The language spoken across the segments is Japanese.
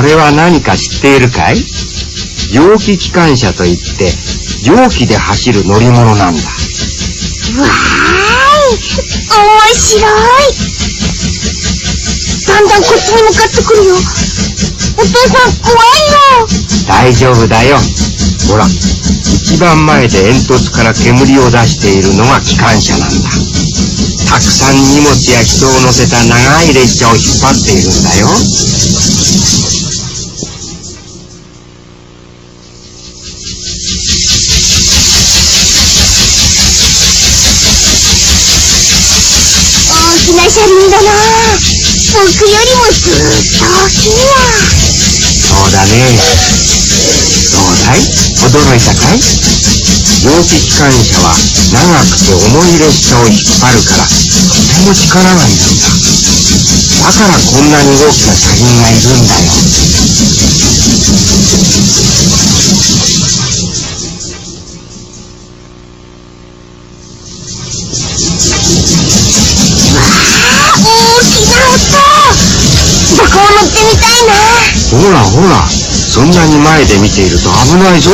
あれは何か知っているかい？蒸気機関車といって蒸気で走る乗り物なんだ。わーい、面白い。だんだんこっちに向かってくるよ。お父さん、怖いよ。大丈夫だよ。ほら、一番前で煙突から煙を出しているのが機関車なんだ。たくさん荷物や人を乗せた長い列車を引っ張っているんだよ。大きな車輪だな。僕よりもずっと大きいや。そうだね。どうだい？驚いたかい？蒸気機関車は長くて重い列車を引っ張るからとても力がいるんだ。だからこんなに大きな車輪がいるんだよ。大きな音。僕も乗ってみたいな。ほらほら、そんなに前で見ていると危ないぞ。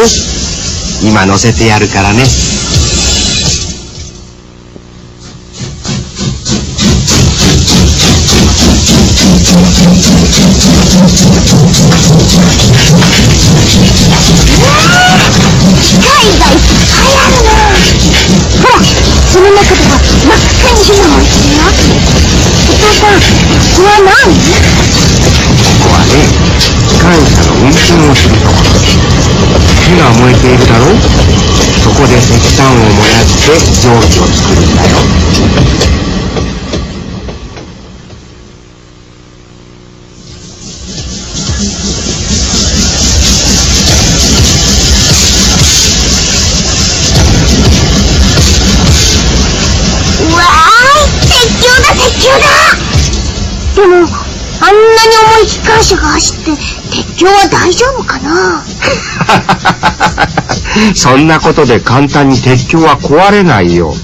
今乗せてやるからね。機械がいっぱいあるな。ほら、その中では真っ赤に火が燃えてるよ。お父さん、ここは何？ここはね、機関車の運転をするところ。火が燃えているだろう？そこで石炭を燃やして蒸気を作るんだよ。うわーい、鉄橋だ鉄橋だ。でも、あんなに重い機関車が走って鉄橋は大丈夫かな？そんなことで簡単に鉄橋は壊れないよ。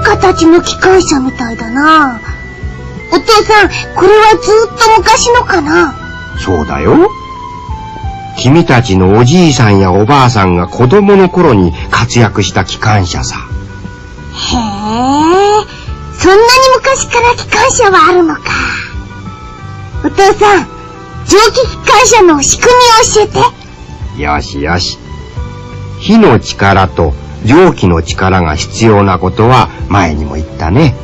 形の機関車みたいだな。お父さん、これはずっと昔のかな？そうだよ。君たちのおじいさんやおばあさんが子供の頃に活躍した機関車さ。へえ、そんなに昔から機関車はあるのか。お父さん、蒸気機関車の仕組みを教えて。よしよし。火の力と蒸気の力が必要なことは前にも言ったね。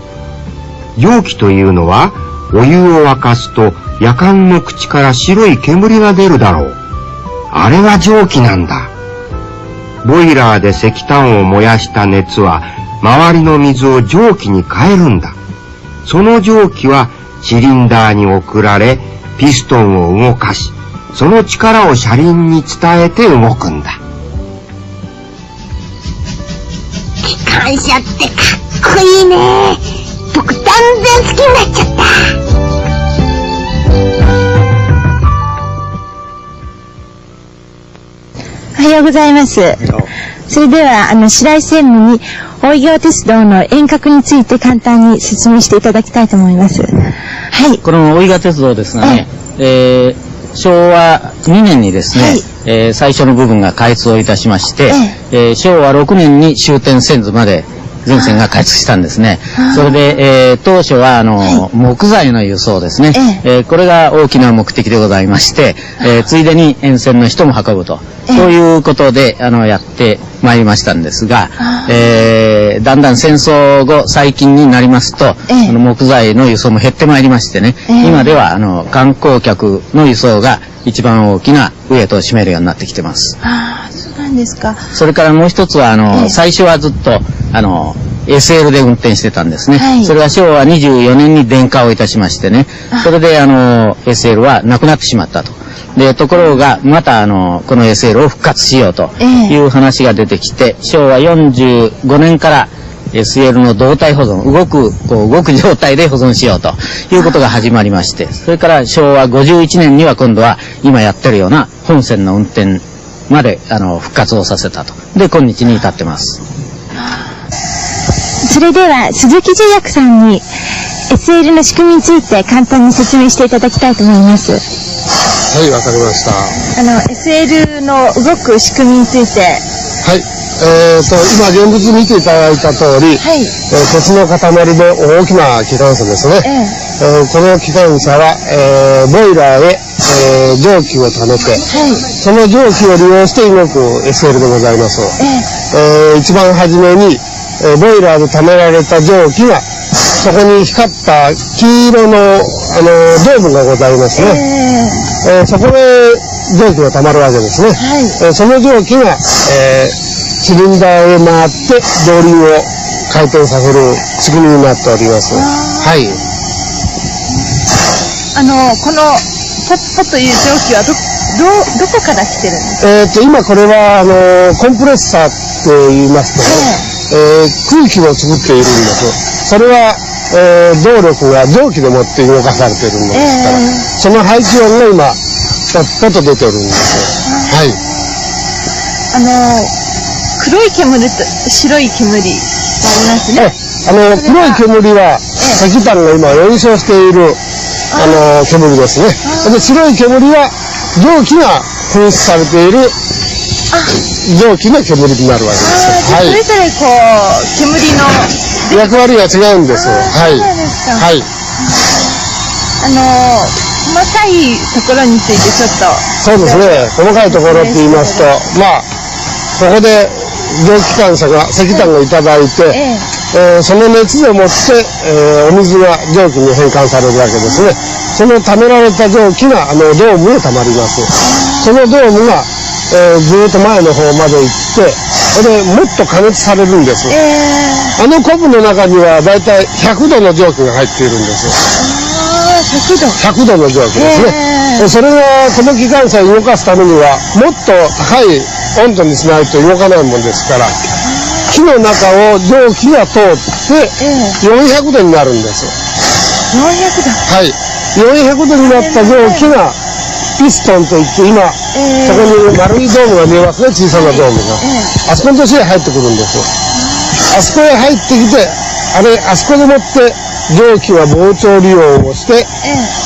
蒸気というのはお湯を沸かすとやかんの口から白い煙が出るだろう。あれが蒸気なんだ。ボイラーで石炭を燃やした熱は周りの水を蒸気に変えるんだ。その蒸気はシリンダーに送られピストンを動かし、その力を車輪に伝えて動くんだ。機関車ってかっこいいね。僕断然好きになっちゃった。おはようございます。それでは白井専務に大井川鉄道の遠隔について簡単に説明していただきたいと思います。はい。この大井川鉄道ですがね、昭和2年にですね、最初の部分が開通をいたしまして、昭和6年に終点千頭まで全線が開通したんですね。それで、当初は木材の輸送ですね、これが大きな目的でございまして、ついでに沿線の人も運ぶと、そういうことでやってまいりましたんですが、だんだん戦争後最近になりますと、木材の輸送も減ってまいりましてね、今では観光客の輸送が一番大きなウエイトを占めるようになってきてます。そうなんですか。それからもう一つは最初はずっとSL で運転してたんですね。それは昭和24年に電化をいたしましてね、それでSL はなくなってしまったと。で、ところが、またこの SL を復活しようという話が出てきて、昭和45年から SL の動態保存、動く状態で保存しようということが始まりまして、それから昭和51年には今度は今やってるような本線の運転まで復活をさせたと。で、今日に至ってます。それでは鈴木重役さんに SL の仕組みについて簡単に説明していただきたいと思います。はい、わかりました。SL の動く仕組みについて。はい。今現物見ていただいた通り、鉄の塊で大きな機関車ですね。この機関車は、ボイラーへ、蒸気を溜めて、その蒸気を利用して動く SL でございます。一番初めに、ボイラーで溜められた蒸気が、そこに光った黄色の、ドームがございますね。そこで蒸気が溜まるわけですね。その蒸気が、シリンダーへ回って動輪を回転させる仕組みになっております。はい。このポッポという蒸気はどこから来てるんですか？今これはコンプレッサーって言いますとね、空気を作っているんです。それは、動力が蒸気でもって動かされているものですから、その排気音が今ポッと出てるんです。はい。黒い煙と白い煙がありますね。黒い煙は石炭が今燃焼している煙ですね。で、白い煙は蒸気が噴出されている蒸気の煙になるわけです。それぞれ煙の役割が違うんです。はい。はい。細かいところについてちょっと。そうですね。細かいところって言いますと、ここで蒸気機関車が石炭をいただいて、その熱でもって、お水が蒸気に変換されるわけですね。その溜められた蒸気がドームに溜まります。そのドームが、ずーっと前の方まで行って、それでもっと加熱されるんです。コブの中にはだいたい100度の蒸気が入っているんです。100度の蒸気ですね。それがこの機関車を動かすためにはもっと高い温度にしないと動かないもんですから、木の中を蒸気が通って400度になるんです。400度。はい。400度になった蒸気がピストンといって今、そこに丸いドームが見えますね、小さなドームが。あそこの年へ入ってくるんです。あそこへ入ってきて、あそこでもって蒸気は膨張利用をして、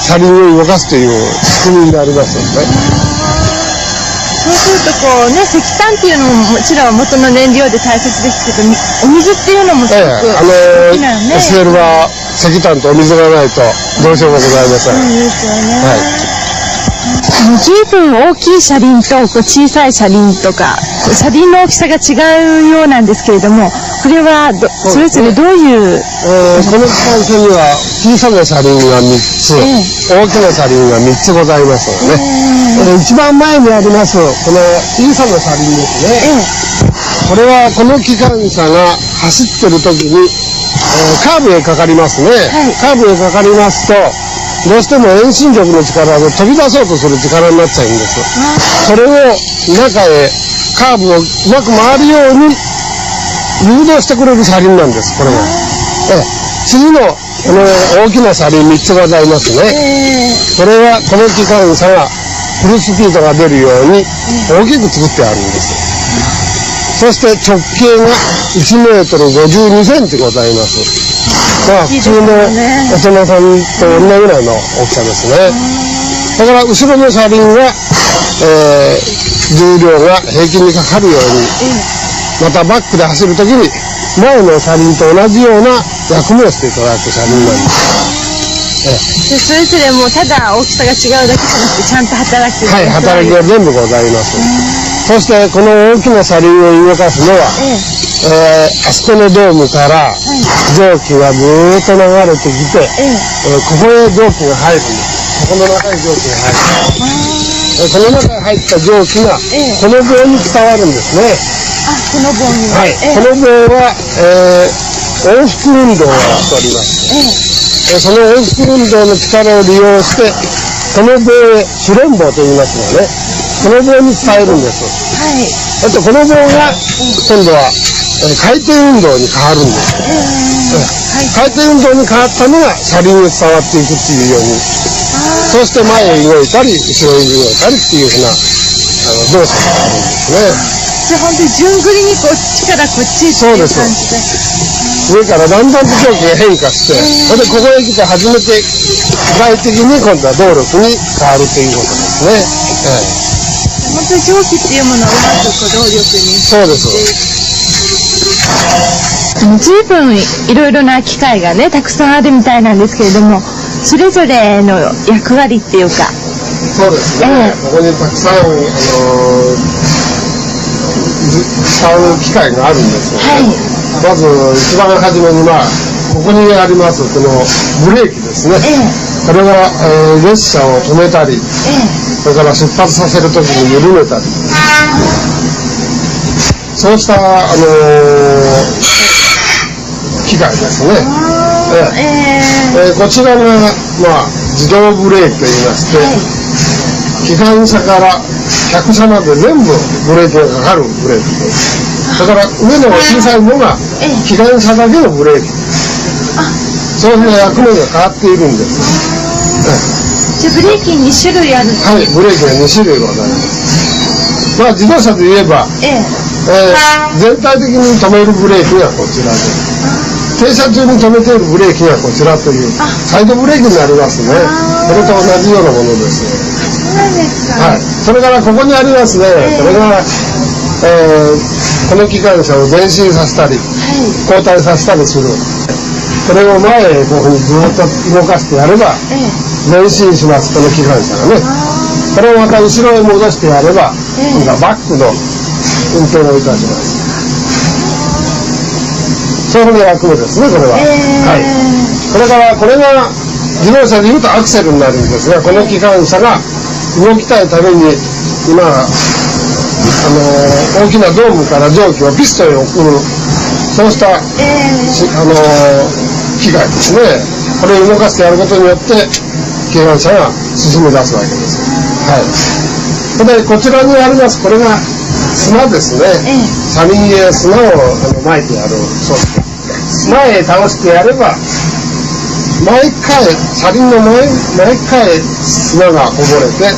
車輪を動かすという仕組みになりますよね。そうすると石炭っていうのももちろん元の燃料で大切ですけど、お水っていうのもすごく大きなね。SL は石炭とお水がないとどうしようもございません。そうですよね。はい。随分大きい車輪と小さい車輪とか、車輪の大きさが違うようなんですけれども、これはそれぞれどういう、この機関車には小さな車輪が3つ、大きな車輪が3つございますよね。一番前にありますこの小さな車輪ですね。これはこの機関車が走ってる時に、カーブへかかりますね。カーブへかかりますと、どうしても遠心力の力で飛び出そうとする力になっちゃうんです。それを中へカーブをうまく回るように誘導してくれる車輪なんです、これが。次のこの大きな車輪3つございますね。これはこの機関車がフルスピードが出るように大きく作ってあるんです。そして直径が1メートル52センチございます。普通の大人さんと同じぐらいの大きさですね。だから後ろの車輪は、重量が平均にかかるように、またバックで走るときに前の車輪と同じような役目をしていただく車輪なんです。でそれぞれもうただ大きさが違うだけじゃなくてちゃんと働く。はい、働きが全部ございます。そしてこの大きな車輪を動かすのは、あそこのドームから蒸気がずーっと流れてきて、ここへ蒸気が入るんです。この中に蒸気が入る。この中に入った蒸気がこの棒に伝わるんですね。この棒に。はい、この棒は、往復運動をやっております。その往復運動の力を利用して、この棒へ主連棒と言いますがね、この棒に伝えるんです。あとこの棒が今度は、回転運動に変わるんです。回転運動に変わったのが車輪に伝わっていくっていうように、そして前へ動いたり後ろへ動いたりっていうふうな動作があるんですね。じゃあ本当に順繰りにこっちからこっちっていう感じで。上からだんだんと蒸気が変化して、それでここへ来て初めて具体的に今度は動力に変わるということですね。本当に蒸気っていうものをうまくこう動力に。そうです。随分いろいろな機械がねたくさんあるみたいなんですけれども、それぞれの役割っていうか。そうですね。ここにたくさん使う機械があるんですよね。まず一番初めにここにありますこのブレーキですね。これが、列車を止めたり、それから出発させるときに緩めたり、そうした、機械ですね。こちらが、自動ブレーキといいまして、機関車から客車まで全部ブレーキがかかるブレーキです。だから上の小さいのが機関車だけのブレーキ。そういう役目が変わっているんです。じゃあブレーキ2種類あるんですか？はい、ブレーキが2種類ございます。自動車で言えば、全体的に止めるブレーキがこちらで、停車中に止めているブレーキがこちらというサイドブレーキになりますね。それと同じようなものです。そうなんですか。はい。それからここにありますね。これが、この機関車を前進させたり、後退させたりする。これを前へこういうふうにずっと動かしてやれば、前進します、この機関車がね。これをまた後ろへ戻してやれば、今度はバックの運転をいたします。そういう役目ですね、これは。はい。それからこれが自動車でいうとアクセルになるんですが、この機関車が動きたいために今大きなドームから蒸気をピストンへ送る、そうした、機械ですね。これを動かしてやることによって機関車が進み出すわけです。はい。でこちらにありますこれが砂ですね。車輪へ砂を撒いてやる装置。前へ倒してやれば毎回車輪の毎回砂がこぼれて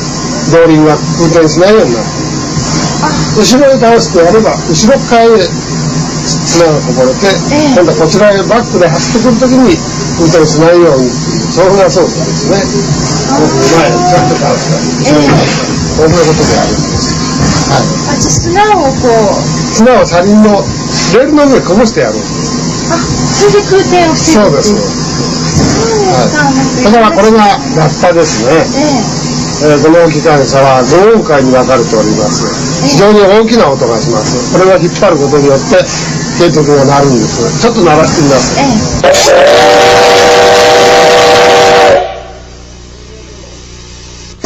動輪が空転しないようになっている。後ろへ倒してやれば後ろ側へ砂がこぼれて、今度はこちらへバックで走ってくるときに運転しないようにっていうそういうふうな装置ですね。前へちゃんと倒したり、こんなことであるんです。はい。砂を車輪のレールの上にこぼしてやるんです。それで空転を防ぐ。そうです。だからこれがラッパですね。この機関車は5音階に分かれております。非常に大きな音がします。これが引っ張ることによって計測が鳴るんです。ちょっと鳴らしてみます。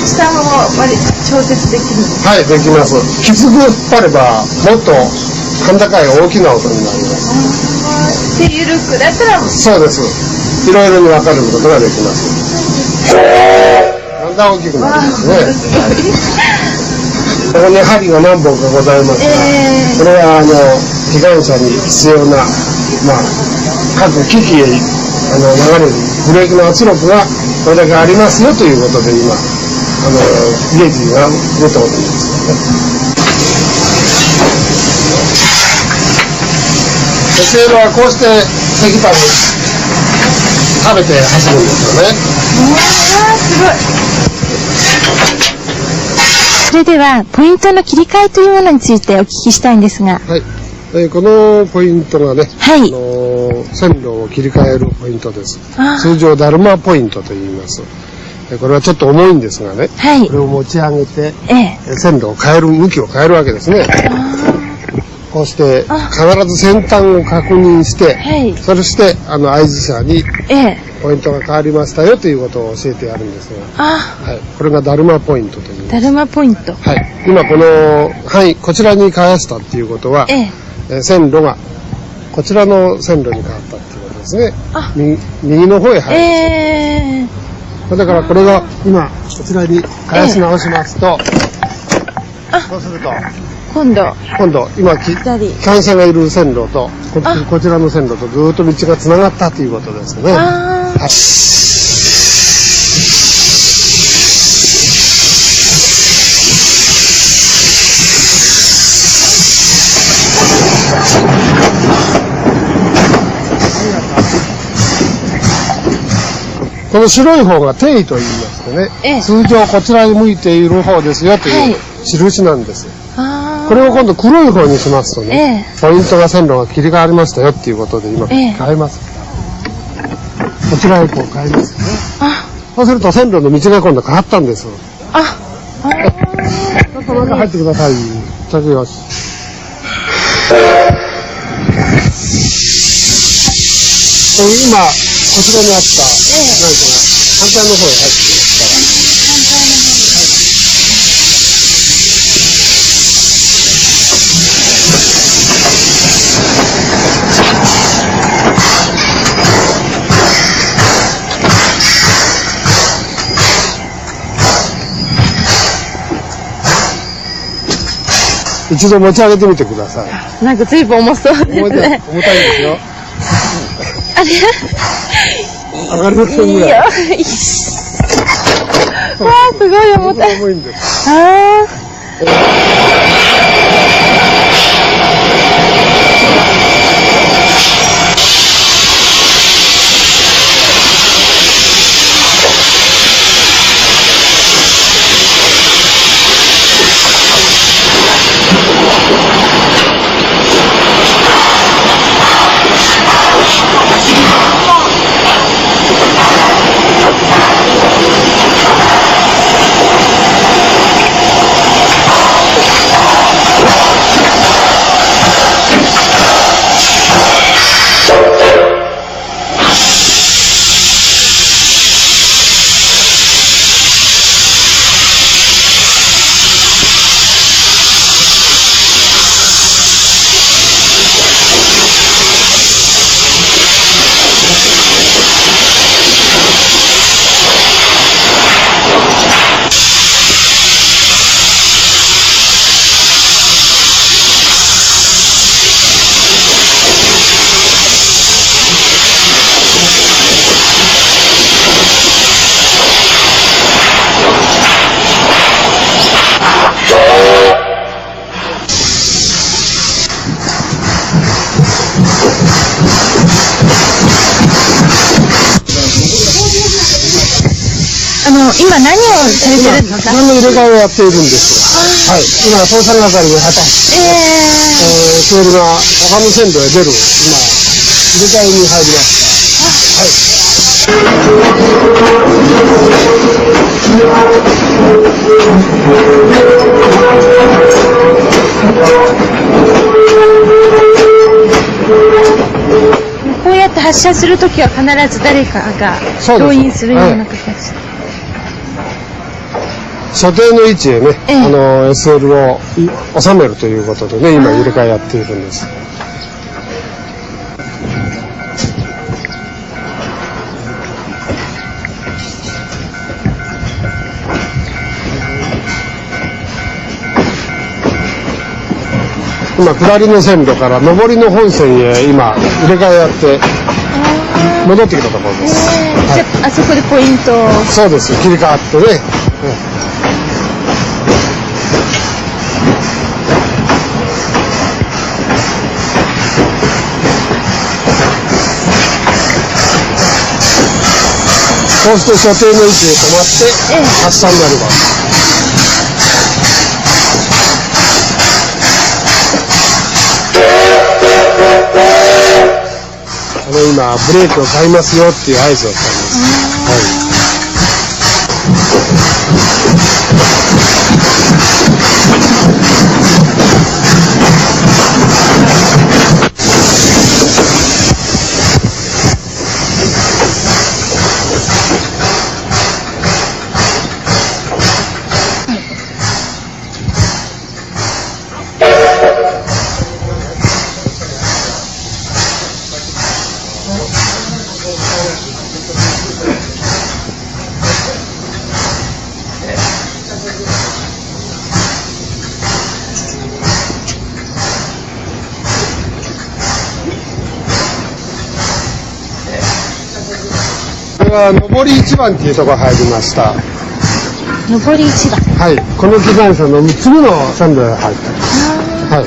下を調節できるんですか？はい、できます。きつく引っ張ればもっと甲高い大きな音になります。で緩くだったらそうです。いろいろに分かることができます。だんだん大きくなりますね。ここに針が何本かございますが、これは機関車に必要な、各機器へ流れるブレーキの圧力がこれだけありますよということで今ゲージが出ております。セールはこうして石炭を食べて走るんですよね。すごい。れでは、ポイントの切り替えというものについてお聞きしたいんですが。はい。このポイントがね、はい。線路を切り替えるポイントです。あ通常、ダルマポイントと言います。これはちょっと重いんですがね、はい。これを持ち上げて、ええ。線路を変える、向きを変えるわけですね。こうして、必ず先端を確認して、はい。そして、合図者に、ええ。ポイントが変わりましたよということを教えてやるんですが、あ、はい。これがダルマポイントという。ダルマポイント。はい。今この範囲、こちらに返したっていうことは、ええ。線路が、こちらの線路に変わったっていうことですね。あ、右の方へ入る。ええ。だからこれが今、こちらに返し直しますと、そうすると、今度、今、左。機関車がいる線路と、こちらの線路とずーっと道が繋がったということですね。ああ。はい。この白い方が定位と言いましてね、ええ。通常こちらに向いている方ですよとはいいう印なんです。ああ。これを今度黒い方にしますとね、ええ。ポイントが線路が切り替わりましたよっていうことで今ええ変えます。こちらへこう変えますね。あ、そうすると線路の道が今度変わったんです。あ、あちょっと中入ってください。ちょっとよし。今、こちらにあった、なんか反対の方へ入ってきますから。一度持ち上げてみてください。なんか随分重そうです重たいね。ですよ。あれ上がりませんぐいいよ。らい。わあ、すごい重たい。重いんです。あ今何をされてるんですか？何の入れ替えをやっているんですよ。はい。今、操作係で果たして、ケールが他の線路へ出る、今、入れ替えに入ります。こうやって発射するときは必ず誰かが動員するような形で。所定の位置へね、SL を収めるということでね、今入れ替えやっているんです。今、下りの線路から上りの本線へ今、入れ替えやって、戻ってきたところです。じゃあ、あそこでポイントを。そうです。切り替わってね。そうすると所定の位置へ止まって、発射になります。今、ブレーキを買いますよっていう合図をしたんです。これは上り1番っていうところ入りました。上り1番。はい。この機関車の3つ目の線路へ入ってます。はい。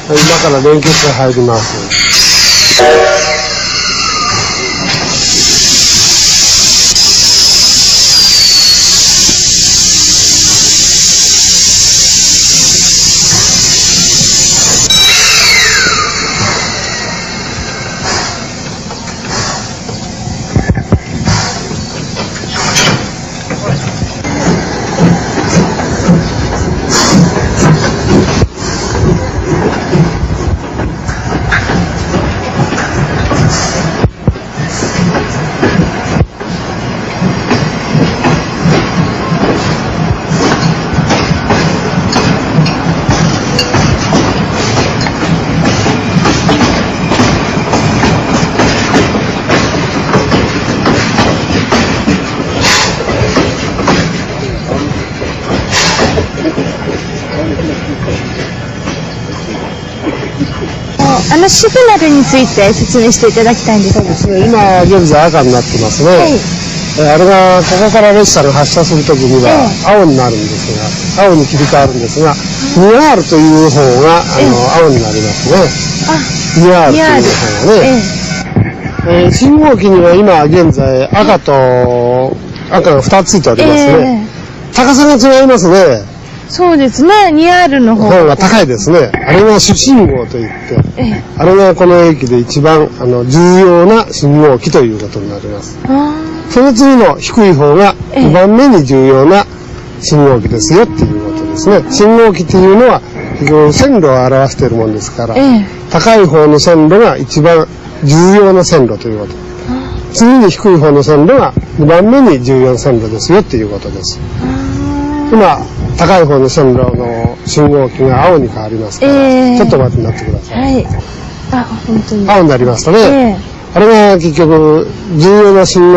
今から連結が入ります。シグナルについて説明していただきたいんですが。そうですね、今現在赤になってますね。はい、あれがここから列車が発車するときには青になるんですが、青に切り替わるんですが、2R という方が青になりますね。2R という方がね。信号機には今現在赤が2つついておりますね。高さが違いますね。そうですね、2R の方が高いですね。あれが主信号といって、あれがこの駅で一番重要な信号機ということになります。その次の低い方が2番目に重要な信号機ですよっていうことですね。信号機っていうのは結局線路を表しているもんですから、高い方の線路が一番重要な線路ということ。次に低い方の線路が2番目に重要な線路ですよっていうことです。今高い方の線路の信号機が青に変わりますから、ちょっと待ってになってください。はい。本当に。青になりましたね。あれが結局重要な信号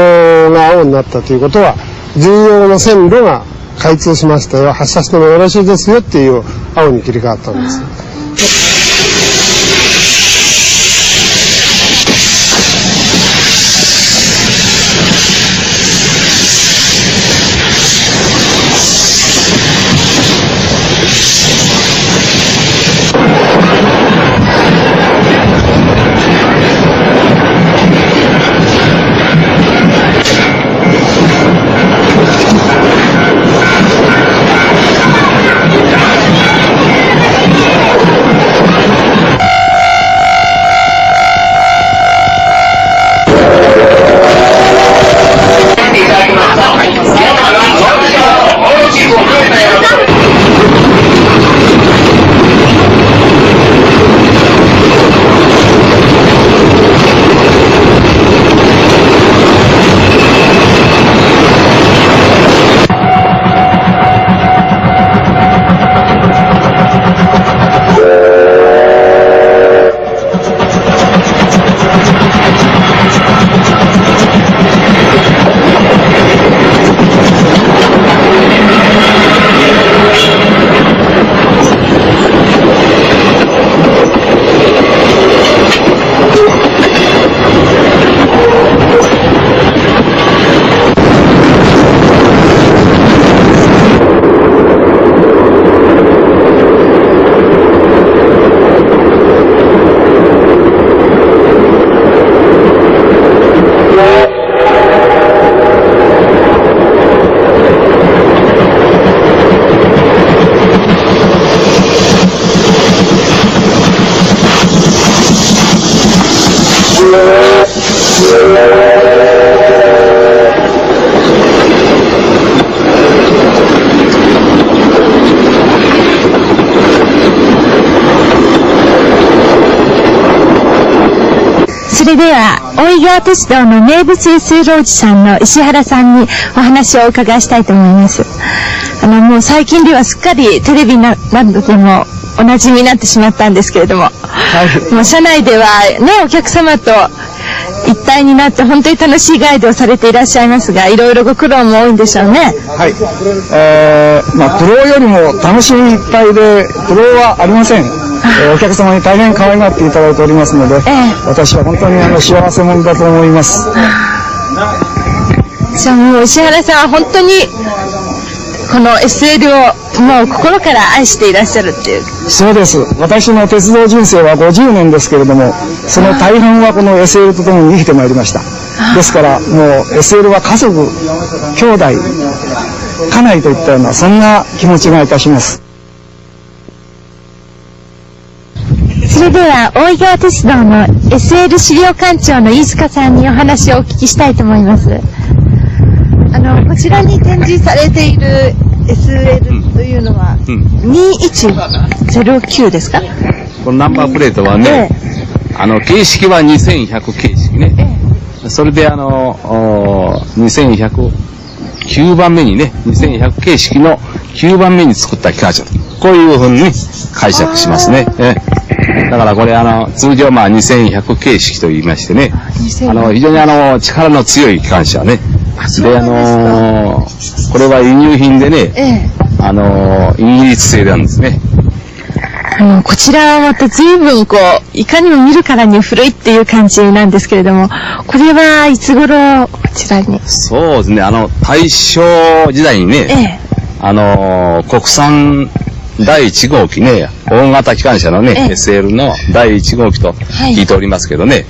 が青になったということは、重要な線路が開通しましたよ、発車してもよろしいですよっていう青に切り替わったんです。それでは、大井川鉄道の名物 SL おじさんの石原さんにお話をお伺いしたいと思います。もう最近ではすっかりテレビなどでもお馴染みになってしまったんですけれども、もう車内ではね、お客様と一体になって本当に楽しいガイドをされていらっしゃいますが、いろいろご苦労も多いんでしょうね。はい。苦労よりも楽しみいっぱいで、苦労はありません。お客様に大変可愛がっていただいておりますので、私は本当に幸せ者だと思います。じゃあもう石原さんは本当にこの SL をもう心から愛していらっしゃるっていう。そうです。私の鉄道人生は50年ですけれども、その大半はこの SL とともに生きてまいりました。ですからもう SL は家族、兄弟、家内といったようなそんな気持ちがいたします。それでは大井川鉄道の SL 資料館長の飯塚さんにお話をお聞きしたいと思います。こちらに展示されている SL というのは2109ですか？このナンバープレートはね、形式は2100形式ね。それで2109番目にね、2100形式の9番目に作った機関車と。こういうふうに解釈しますね。だからこれ通常2100形式と言いましてね、非常に力の強い機関車ね。で、これは輸入品でね、イギリス製なんですね。こちらはまた随分いかにも見るからに古いっていう感じなんですけれども、これはいつ頃こちらに？そうですね、大正時代にね、国産第1号機ね、大型機関車のね、SL の第1号機と聞いておりますけどね、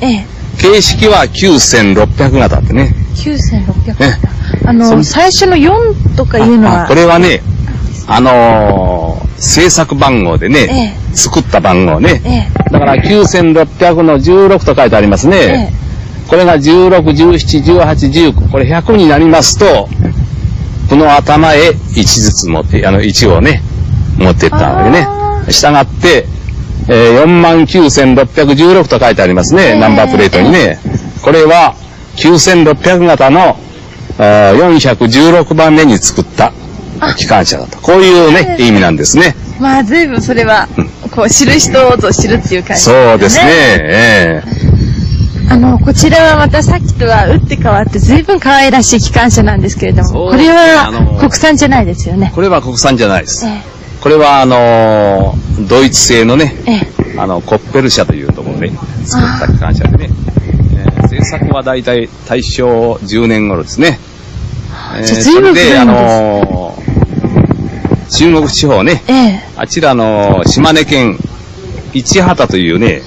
形式は9600型ってね。9600型。最初の4とかいうのは？これはね、製作番号でね、作った番号ね。だから9600の16と書いてありますね。これが16、17、18、19、これ100になりますと、この頭へ1ずつ持って、1をね、持っていったわけね。したがって、49616と書いてありますね、ナンバープレートにね。これは9600型の416番目に作った機関車だと。こういうね、意味なんですね。まあ、随分それは、知る人ぞ知るっていう感じですね。そうですね。こちらはまたさっきとは打って変わって随分可愛らしい機関車なんですけれども、これは国産じゃないですよね。これは国産じゃないです。これはドイツ製のね、コッペル社というところで作った機関車でね、製作はだいたい大正10年頃ですね。それで中国地方ね、あちらの島根県市畑というね、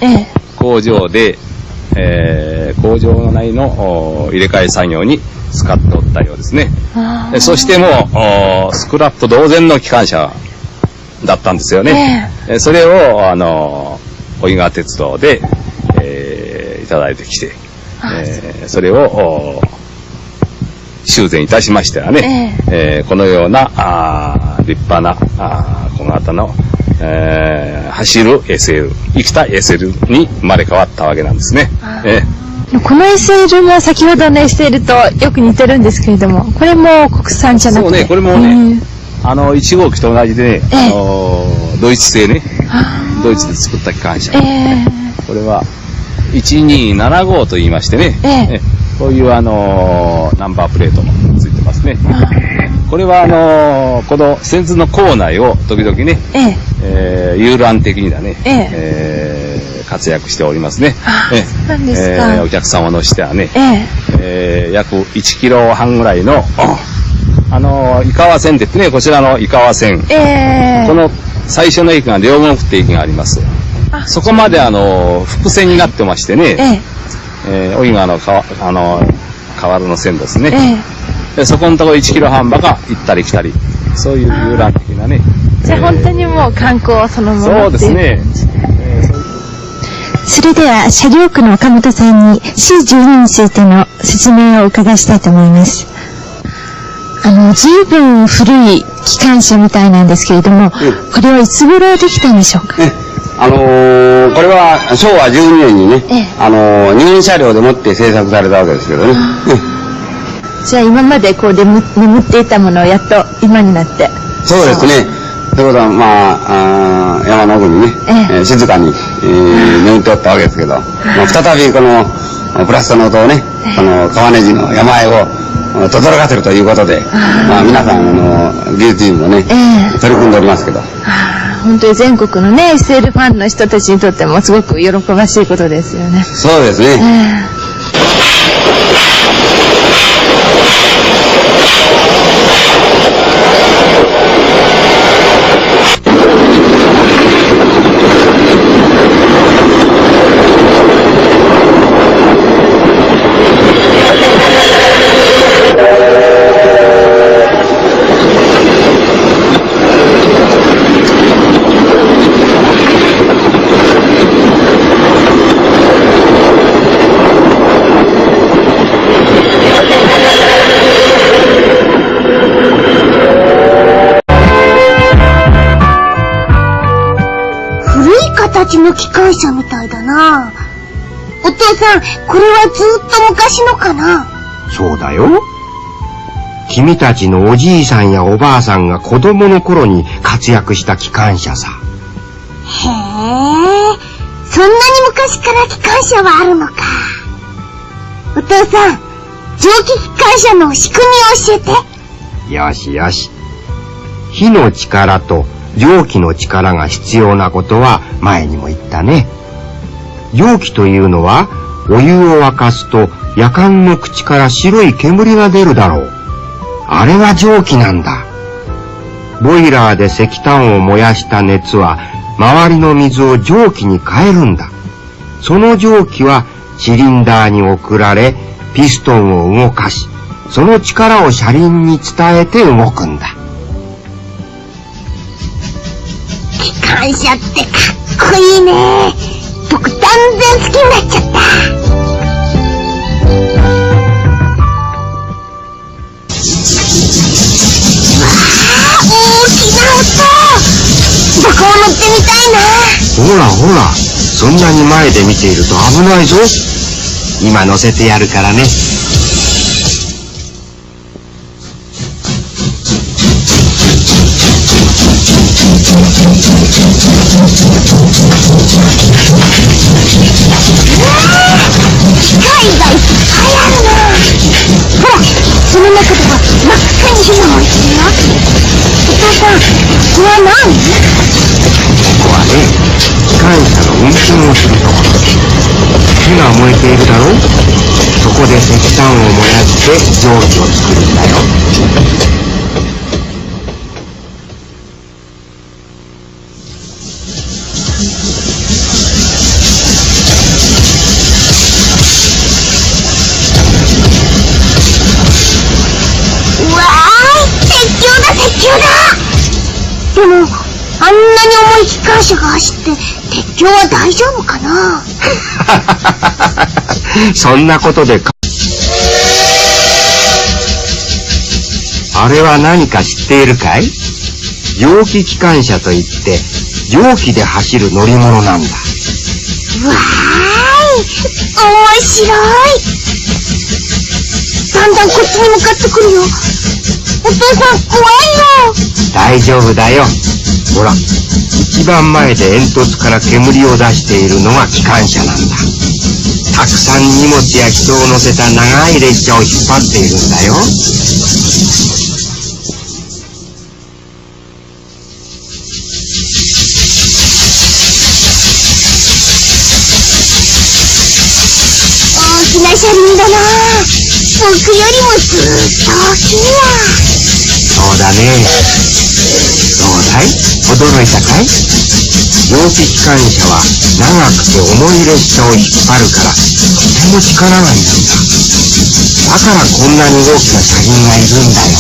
工場で、工場内の入れ替え作業に使っておったようですね。そしてもうスクラップ同然の機関車だったんですよね。それを大井川鉄道で、いただいてきて、それを修繕いたしましてはね、このような立派な小型の、走る SL、生きた SL に生まれ変わったわけなんですね。この SL も先ほどの SL とよく似てるんですけれども、これも国産じゃなくて。そうね、これもね、1号機と同じで、ドイツ製ね、ドイツで作った機関車。これは1275と言いましてね、こういうナンバープレートもついてますね。これはこの線図の構内を時々ね、遊覧的にだね、活躍しておりますね。そうですか。お客様を乗せてはね、約1キロ半ぐらいの井川線って言ってね、こちらの井川線、この最初の駅が両国って駅があります。そこまで複線になってましてね、大井川の川原の線ですね。そこのところ1キロ半ばが行ったり来たり、そういう遊覧的なね。じゃあ本当にもう観光そのものそうですね。それでは車両区の岡本さんに C12 についての説明をお伺いしたいと思います。随分古い機関車みたいなんですけれども、これはいつ頃できたんでしょうか？これは昭和12年にね、日本車両でもって製作されたわけですけどね。じゃあ今までこう眠っていたものをやっと今になって。そうですね。ということは、まあ、山の奥にね、静かに、眠っておったわけですけど、再びこのプラストの音をね、この川根路の山あいを轟かせるということで、まあ皆さん技術員もね、取り組んでおりますけど。本当に全国のね SL ファンの人たちにとってもすごく喜ばしいことですよね。そうですね。形の機関車みたいだな。お父さん、これはずっと昔のかな？そうだよ。君たちのおじいさんやおばあさんが子供の頃に活躍した機関車さ。へえ、そんなに昔から機関車はあるのか。お父さん、蒸気機関車の仕組みを教えて。よしよし。火の力と蒸気の力が必要なことは前にも言ったね。蒸気というのはお湯を沸かすとやかんの口から白い煙が出るだろう。あれは蒸気なんだ。ボイラーで石炭を燃やした熱は周りの水を蒸気に変えるんだ。その蒸気はシリンダーに送られピストンを動かし、その力を車輪に伝えて動くんだ。機関車ってかっこいいね。僕断然好きになっちゃった。わあ、大きな音。僕も乗ってみたいな。ほらほら、そんなに前で見ていると危ないぞ。今乗せてやるからね。機械がいっぱいあるな。ほら、その中では真っ赤に火が燃えてるよ。お父さん、これは何？ここはね、機関車の運転をするところ。火が燃えているだろう。そこで石炭を燃やして蒸気を作るんだよ。でも、あんなに重い機関車が走って鉄橋は大丈夫かな？そんなことでか。あれは何か知っているかい？蒸気機関車といって蒸気で走る乗り物なんだ。わーい、面白い。だんだんこっちに向かってくるよ。お父さん、怖いよ。大丈夫だよ。ほら、一番前で煙突から煙を出しているのが機関車なんだ。たくさん荷物や人を乗せた長い列車を引っ張っているんだよ。大きな車輪だな。僕よりもずっと大きいや。そうだね。どうだい？驚いたかい？蒸気機関車は長くて重い列車を引っ張るからとても力がいるんだ。だからこんなに大きな車輪がいるんだよ。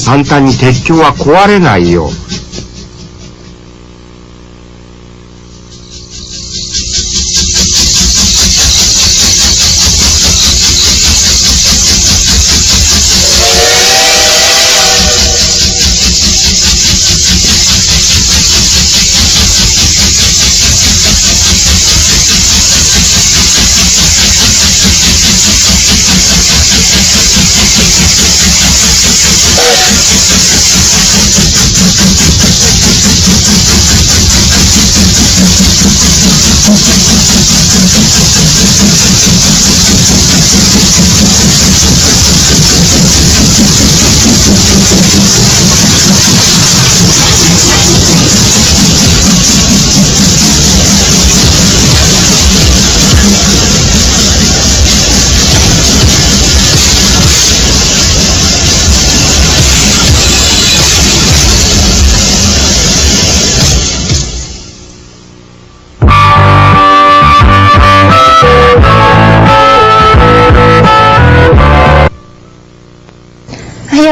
簡単に鉄橋は壊れないよ。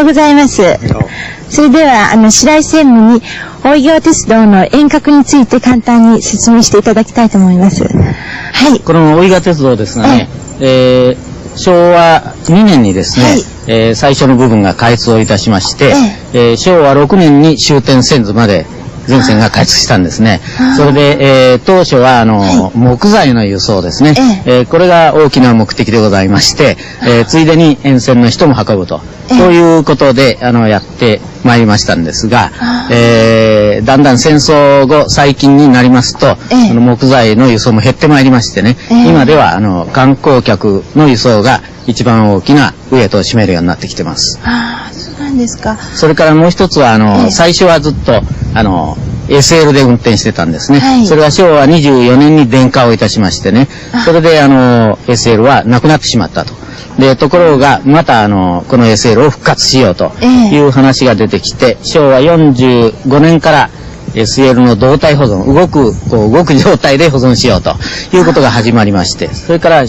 とうございます。それでは、白井専務に、大井川鉄道の遠隔について簡単に説明していただきたいと思います。はい。この大井川鉄道ですがね、昭和2年にですね、最初の部分が開通をいたしまして、昭和6年に終点千頭まで全線が開通したんですね。それで、当初は木材の輸送ですね、これが大きな目的でございまして、ついでに沿線の人も運ぶと、そういうことでやってまいりましたんですが、だんだん戦争後最近になりますと、木材の輸送も減ってまいりましてね、今では観光客の輸送が一番大きなウエイトを占めるようになってきてます。そうなんですか。それからもう一つは最初はずっとSL で運転してたんですね。それは昭和24年に電化をいたしましてね、それでSL はなくなってしまったと。で、ところが、またこの SL を復活しようという話が出てきて、昭和45年から SL の動態保存、動く状態で保存しようということが始まりまして、それから